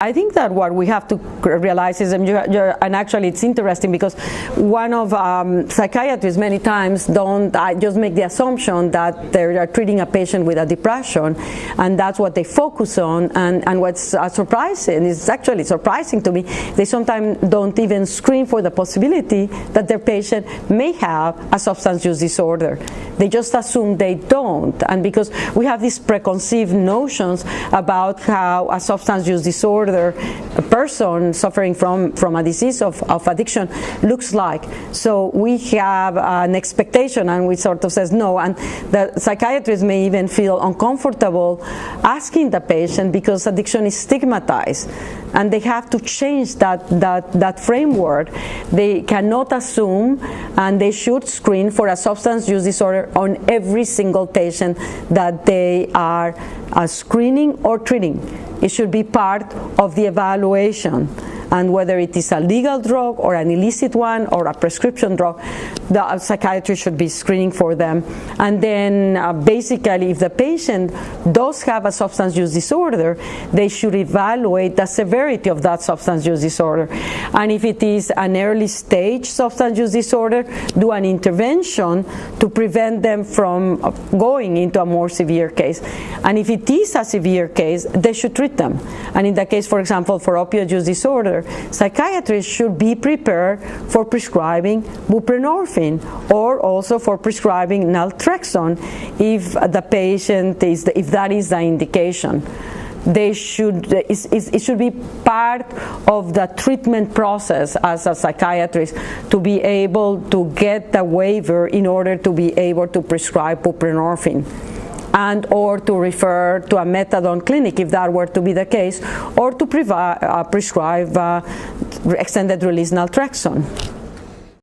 I think that what we have to realize is, and actually it's interesting because one of psychiatrists many times don't just make the assumption that they are treating a patient with a depression, and that's what they focus on. And what's surprising, it's actually surprising to me, they sometimes don't even screen for the possibility that their patient may have a substance use disorder. They just assume they don't, and because we have these preconceived notions about how a substance use disorder, a person suffering from a disease of addiction looks like. So we have an expectation, and we sort of says no, and the psychiatrists may even feel uncomfortable asking the patient because addiction is stigmatized, and they have to change that framework. They cannot assume, and they should screen for a substance use disorder on every single patient that they are screening or treating. It should be part of the evaluation. And whether it is a legal drug or an illicit one or a prescription drug, the psychiatrist should be screening for them. And then basically, if the patient does have a substance use disorder, they should evaluate the severity of that substance use disorder. And if it is an early stage substance use disorder, do an intervention to prevent them from going into a more severe case. And if it is a severe case, they should treat them. And in the case, for example, for opioid use disorder, psychiatrists should be prepared for prescribing buprenorphine or also for prescribing naltrexone if the patient is, if that is the indication. It should be part of the treatment process as a psychiatrist to be able to get the waiver in order to be able to prescribe buprenorphine, and or to refer to a methadone clinic if that were to be the case, or to prescribe extended release naltrexone.